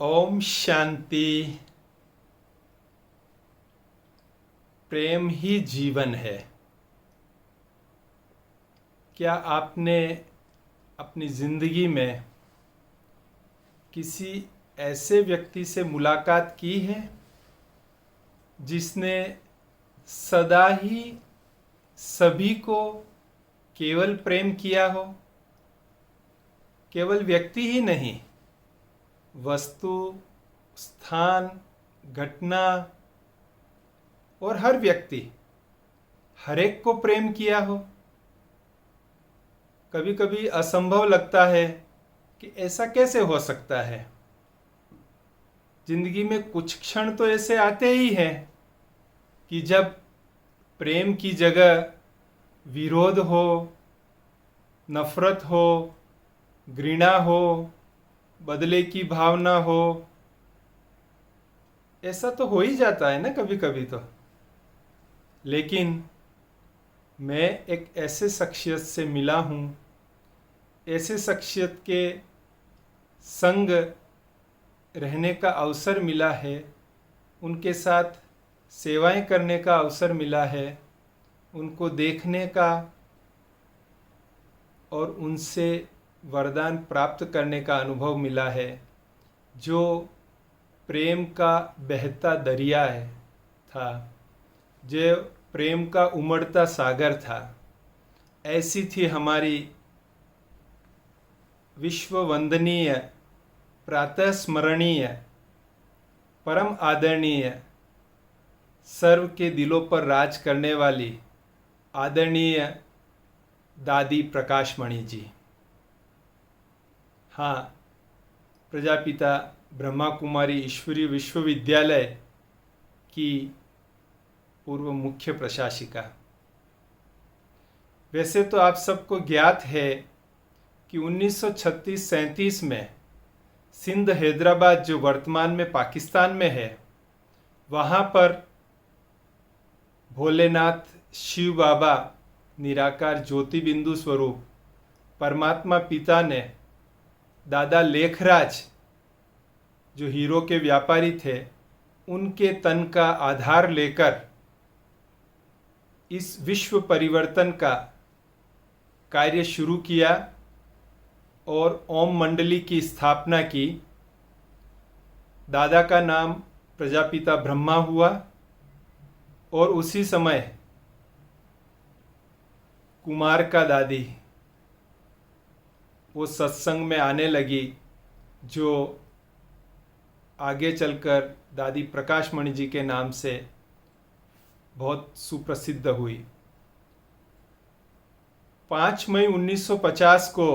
ओम शांति। प्रेम ही जीवन है। क्या आपने अपनी ज़िंदगी में किसी ऐसे व्यक्ति से मुलाकात की है जिसने सदा ही सभी को केवल प्रेम किया हो? केवल व्यक्ति ही नहीं, वस्तु, स्थान, घटना और हर व्यक्ति, हर एक को प्रेम किया हो। कभी कभी असंभव लगता है कि ऐसा कैसे हो सकता है। जिंदगी में कुछ क्षण तो ऐसे आते ही हैं कि जब प्रेम की जगह विरोध हो, नफरत हो, घृणा हो, बदले की भावना हो। ऐसा तो हो ही जाता है ना कभी कभी तो। लेकिन मैं एक ऐसे शख्सियत से मिला हूँ, ऐसे शख्सियत के संग रहने का अवसर मिला है, उनके साथ सेवाएं करने का अवसर मिला है, उनको देखने का और उनसे वरदान प्राप्त करने का अनुभव मिला है, जो प्रेम का बहता दरिया था, जो प्रेम का उमड़ता सागर था। ऐसी थी हमारी विश्व वंदनीय, प्रातः स्मरणीय, परम आदरणीय, सर्व के दिलों पर राज करने वाली आदरणीय दादी प्रकाशमणि जी। हाँ, प्रजापिता ब्रह्मा कुमारी ईश्वरीय विश्वविद्यालय की पूर्व मुख्य प्रशासिका। वैसे तो आप सबको ज्ञात है कि 1936-37 में सिंध हैदराबाद, जो वर्तमान में पाकिस्तान में है, वहाँ पर भोलेनाथ शिव बाबा निराकार ज्योति बिंदु स्वरूप परमात्मा पिता ने दादा लेखराज, जो हीरो के व्यापारी थे, उनके तन का आधार लेकर इस विश्व परिवर्तन का कार्य शुरू किया और ओम मंडली की स्थापना की। दादा का नाम प्रजापिता ब्रह्मा हुआ और उसी समय कुमार का दादी वो सत्संग में आने लगी, जो आगे चलकर दादी प्रकाशमणि जी के नाम से बहुत सुप्रसिद्ध हुई। 5 मई 1950 को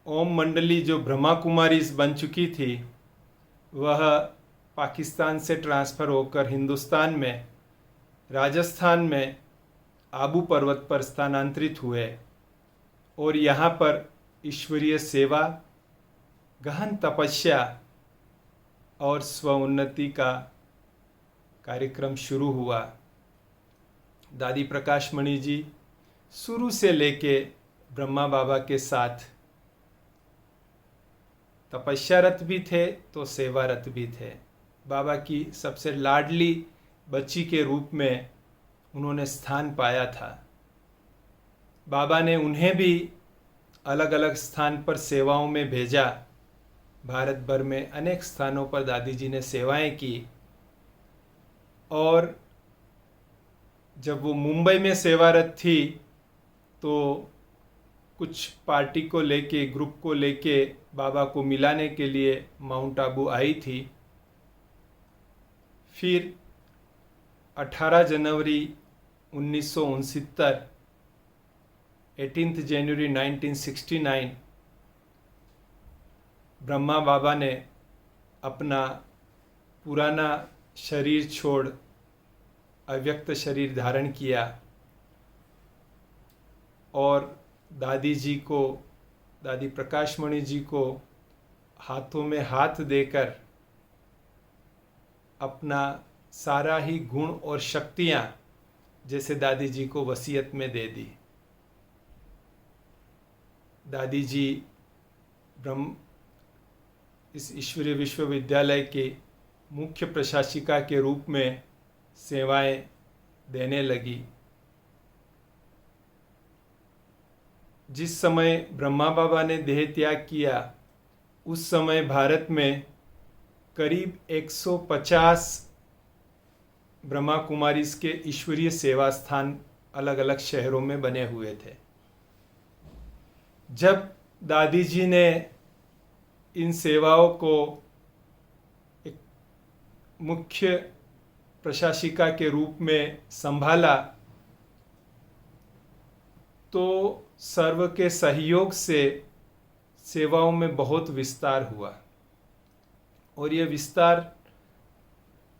ओम मंडली, जो ब्रह्मा कुमारी बन चुकी थी, वह पाकिस्तान से ट्रांसफ़र होकर हिंदुस्तान में राजस्थान में आबू पर्वत पर स्थानांतरित हुए और यहाँ पर ईश्वरीय सेवा, गहन तपस्या और स्वउन्नति का कार्यक्रम शुरू हुआ। दादी प्रकाशमणि जी शुरू से लेके ब्रह्मा बाबा के साथ तपस्यारत भी थे तो सेवारत भी थे। बाबा की सबसे लाडली बच्ची के रूप में उन्होंने स्थान पाया था। बाबा ने उन्हें भी अलग अलग स्थान पर सेवाओं में भेजा। भारत भर में अनेक स्थानों पर दादी जी ने सेवाएं की और जब वो मुंबई में सेवारत थी तो कुछ पार्टी को लेके, ग्रुप को लेके बाबा को मिलाने के लिए माउंट आबू आई थी। फिर 18 जनवरी 1969, 18 जनवरी 1969, ब्रह्मा बाबा ने अपना पुराना शरीर छोड़ अव्यक्त शरीर धारण किया और दादी जी को, दादी प्रकाशमणि जी को हाथों में हाथ देकर अपना सारा ही गुण और शक्तियाँ जैसे दादी जी को वसीयत में दे दी। दादी जी इस ईश्वरीय विश्वविद्यालय के मुख्य प्रशासिका के रूप में सेवाएं देने लगी। जिस समय ब्रह्मा बाबा ने देह त्याग किया उस समय भारत में करीब 150 ब्रह्मा कुमारीज के ईश्वरीय सेवा स्थान अलग अलग शहरों में बने हुए थे। जब दादी जी ने इन सेवाओं को एक मुख्य प्रशासिका के रूप में संभाला तो सर्व के सहयोग से सेवाओं में बहुत विस्तार हुआ और ये विस्तार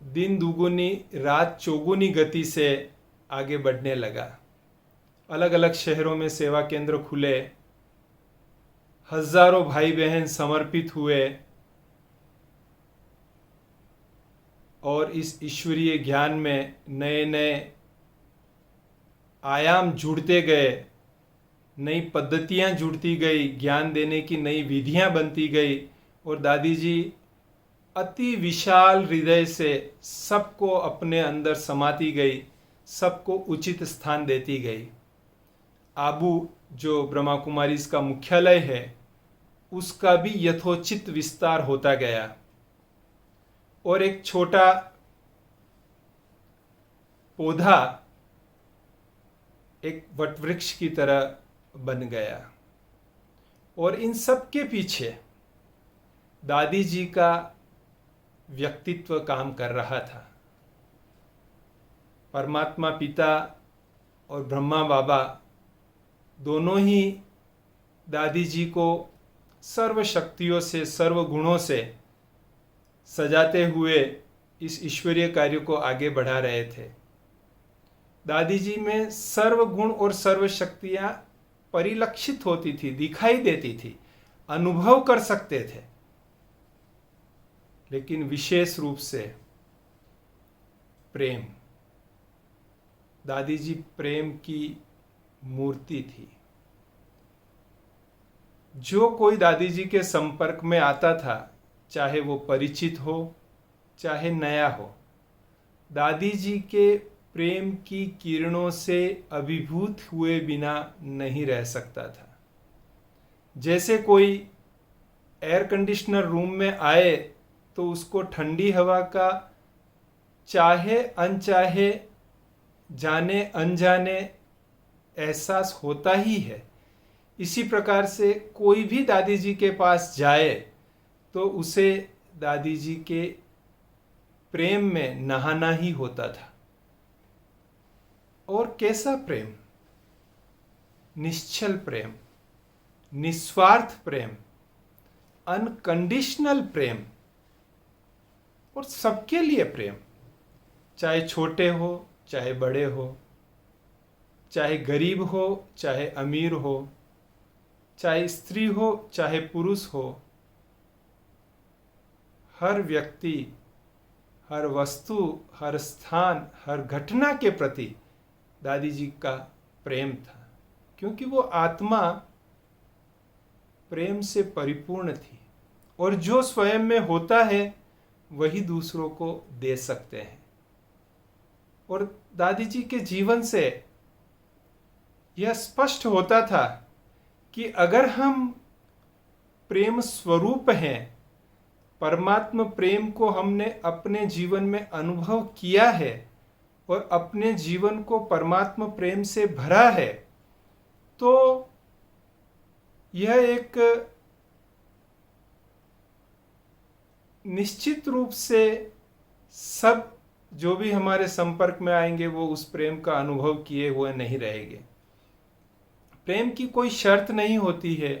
दिन दुगुनी रात चौगुनी गति से आगे बढ़ने लगा। अलग अलग शहरों में सेवा केंद्र खुले, हजारों भाई बहन समर्पित हुए और इस ईश्वरीय ज्ञान में नए नए आयाम जुड़ते गए, नई पद्धतियां जुड़ती गई, ज्ञान देने की नई विधियां बनती गई और दादी जी अति विशाल हृदय से सबको अपने अंदर समाती गई, सबको उचित स्थान देती गई। आबू जो ब्रह्मा कुमारीज का मुख्यालय है उसका भी यथोचित विस्तार होता गया और एक छोटा पौधा एक वटवृक्ष की तरह बन गया। और इन सब के पीछे दादी जी का व्यक्तित्व काम कर रहा था। परमात्मा पिता और ब्रह्मा बाबा दोनों ही दादी जी को सर्व शक्तियों से, सर्व गुणों से सजाते हुए इस ईश्वरीय कार्य को आगे बढ़ा रहे थे। दादी जी में सर्व गुण और सर्व शक्तियां परिलक्षित होती थी, दिखाई देती थी, अनुभव कर सकते थे, लेकिन विशेष रूप से प्रेम। दादी जी प्रेम की मूर्ति थी। जो कोई दादी जी के संपर्क में आता था, चाहे वो परिचित हो चाहे नया हो, दादी जी के प्रेम की किरणों से अभिभूत हुए बिना नहीं रह सकता था। जैसे कोई एयर कंडीशनर रूम में आए तो उसको ठंडी हवा का चाहे अनचाहे, जाने अनजाने एहसास होता ही है। इसी प्रकार से कोई भी दादी जी के पास जाए तो उसे दादी जी के प्रेम में नहाना ही होता था। और कैसा प्रेम? निश्चल प्रेम, निस्वार्थ प्रेम, अनकंडीशनल प्रेम और सबके लिए प्रेम, चाहे छोटे हो चाहे बड़े हो, चाहे गरीब हो चाहे अमीर हो, चाहे स्त्री हो चाहे पुरुष हो। हर व्यक्ति, हर वस्तु, हर स्थान, हर घटना के प्रति दादी जी का प्रेम था, क्योंकि वो आत्मा प्रेम से परिपूर्ण थी और जो स्वयं में होता है वही दूसरों को दे सकते हैं। और दादी जी के जीवन से यह स्पष्ट होता था कि अगर हम प्रेम स्वरूप हैं, परमात्मा प्रेम को हमने अपने जीवन में अनुभव किया है और अपने जीवन को परमात्मा प्रेम से भरा है, तो यह एक निश्चित रूप से सब जो भी हमारे संपर्क में आएंगे वो उस प्रेम का अनुभव किए हुए नहीं रहेंगे। प्रेम की कोई शर्त नहीं होती है,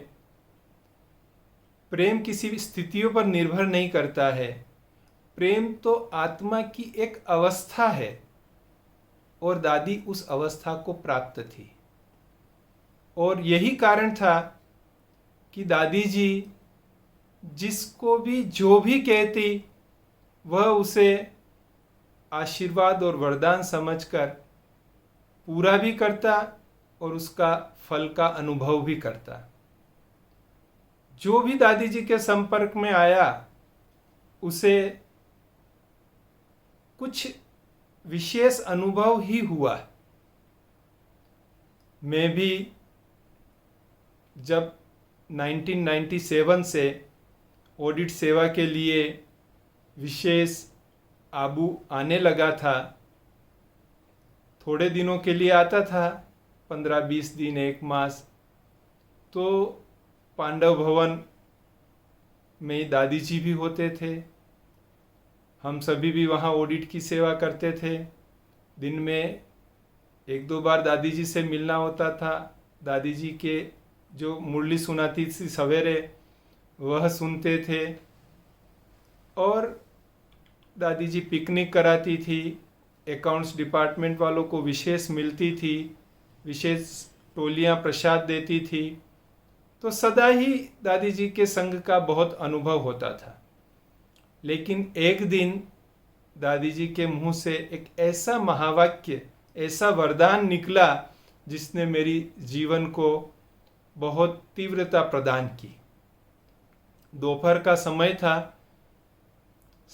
प्रेम किसी स्थितियों पर निर्भर नहीं करता है। प्रेम तो आत्मा की एक अवस्था है और दादी उस अवस्था को प्राप्त थी। और यही कारण था कि दादी जी जिसको भी जो भी कहती वह उसे आशीर्वाद और वरदान समझकर पूरा भी करता और उसका फल का अनुभव भी करता। जो भी दादी जी के संपर्क में आया उसे कुछ विशेष अनुभव ही हुआ। मैं भी जब 1997 से ऑडिट सेवा के लिए विशेष आबू आने लगा था, थोड़े दिनों के लिए आता था, 15-20 दिन, 1 मास, तो पांडव भवन में दादी जी भी होते थे, हम सभी भी वहाँ ऑडिट की सेवा करते थे। दिन में 1-2 बार दादी जी से मिलना होता था। दादी जी के जो मुरली सुनाती थी सवेरे, वह सुनते थे, और दादी जी पिकनिक कराती थी, अकाउंट्स डिपार्टमेंट वालों को विशेष मिलती थी, विशेष टोलियाँ प्रसाद देती थी। तो सदा ही दादी जी के संग का बहुत अनुभव होता था। लेकिन एक दिन दादी जी के मुंह से एक ऐसा महावाक्य, ऐसा वरदान निकला जिसने मेरी जीवन को बहुत तीव्रता प्रदान की। दोपहर का समय था,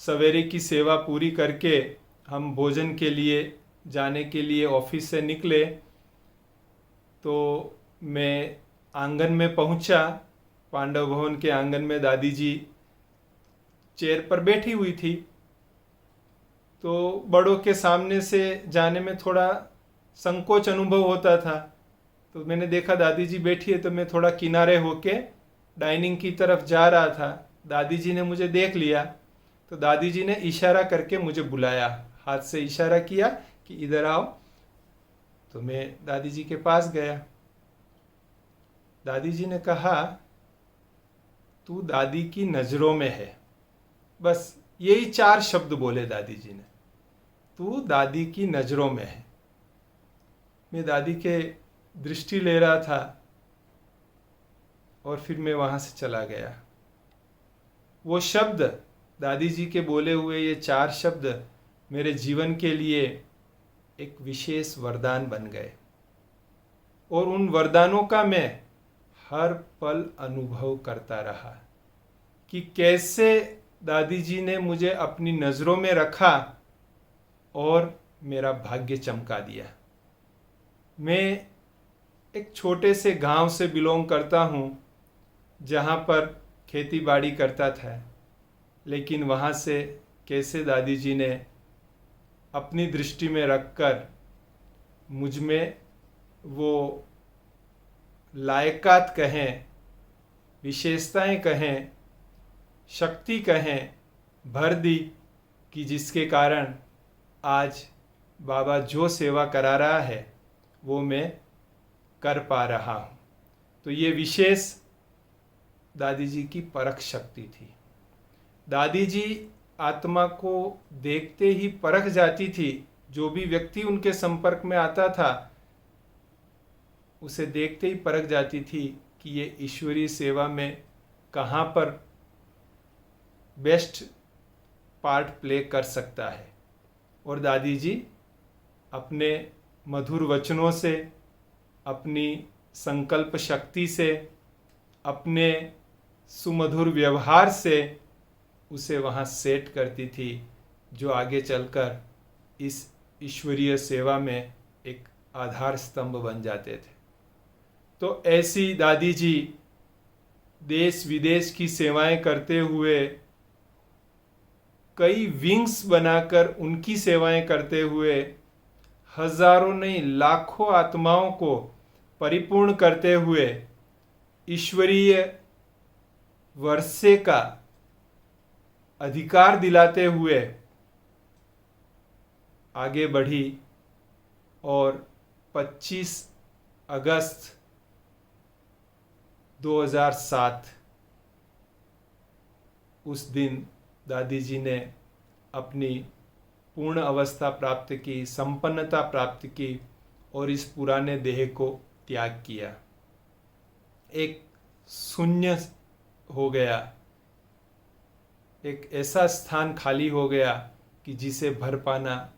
सवेरे की सेवा पूरी करके हम भोजन के लिए जाने के लिए ऑफिस से निकले, तो मैं आंगन में पहुंचा। पांडव भवन के आंगन में दादी जी चेयर पर बैठी हुई थी, तो बड़ों के सामने से जाने में थोड़ा संकोच अनुभव होता था। तो मैंने देखा दादी जी बैठी है, तो मैं थोड़ा किनारे होके डाइनिंग की तरफ जा रहा था। दादी जी ने मुझे देख लिया, तो दादी जी ने इशारा करके मुझे बुलाया, हाथ से इशारा किया कि इधर आओ। तो मैं दादी जी के पास गया। दादी जी ने कहा, तू दादी की नज़रों में है। बस यही 4 शब्द बोले दादी जी ने, तू दादी की नज़रों में है। मैं दादी के दृष्टि ले रहा था और फिर मैं वहाँ से चला गया। वो शब्द, दादी जी के बोले हुए ये 4 शब्द मेरे जीवन के लिए एक विशेष वरदान बन गए, और उन वरदानों का मैं हर पल अनुभव करता रहा कि कैसे दादी जी ने मुझे अपनी नज़रों में रखा और मेरा भाग्य चमका दिया। मैं एक छोटे से गांव से बिलोंग करता हूं, जहां पर खेती बाड़ी करता था, लेकिन वहां से कैसे दादी जी ने अपनी दृष्टि में रखकर मुझ में वो लायकात कहें, विशेषताएं कहें, शक्ति कहें, भर दी कि जिसके कारण आज बाबा जो सेवा करा रहा है वो मैं कर पा रहा हूँ। तो ये विशेष दादी जी की परख शक्ति थी। दादी जी आत्मा को देखते ही परख जाती थी। जो भी व्यक्ति उनके संपर्क में आता था उसे देखते ही परख जाती थी कि ये ईश्वरीय सेवा में कहाँ पर बेस्ट पार्ट प्ले कर सकता है। और दादी जी अपने मधुर वचनों से, अपनी संकल्प शक्ति से, अपने सुमधुर व्यवहार से उसे वहाँ सेट करती थी, जो आगे चलकर इस ईश्वरीय सेवा में एक आधार स्तंभ बन जाते थे। तो ऐसी दादी जी देश विदेश की सेवाएं करते हुए, कई विंग्स बनाकर उनकी सेवाएं करते हुए, हजारों नहीं लाखों आत्माओं को परिपूर्ण करते हुए ईश्वरीय वर्षे का अधिकार दिलाते हुए आगे बढ़ी। और 25 अगस्त 2007 उस दिन दादी जी ने अपनी पूर्ण अवस्था प्राप्त की, संपन्नता प्राप्त की और इस पुराने देह को त्याग किया। एक शून्य हो गया, एक ऐसा स्थान खाली हो गया कि जिसे भर पाना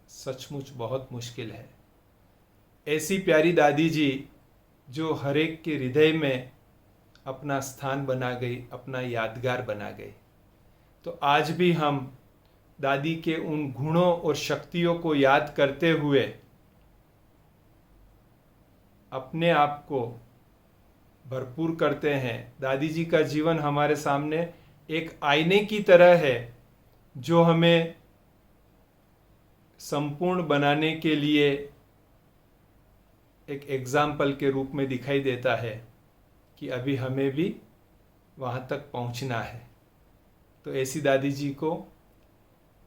सचमुच बहुत मुश्किल है। ऐसी प्यारी दादी जी जो हर एक के हृदय में अपना स्थान बना गई, अपना यादगार बना गई। तो आज भी हम दादी के उन गुणों और शक्तियों को याद करते हुए अपने आप को भरपूर करते हैं। दादी जी का जीवन हमारे सामने एक आईने की तरह है जो हमें संपूर्ण बनाने के लिए एक एग्जाम्पल के रूप में दिखाई देता है कि अभी हमें भी वहाँ तक पहुँचना है। तो ऐसी दादी जी को,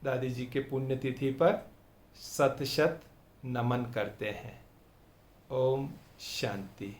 दादी जी के पुण्यतिथि पर शत शत नमन करते हैं। ओम शांति।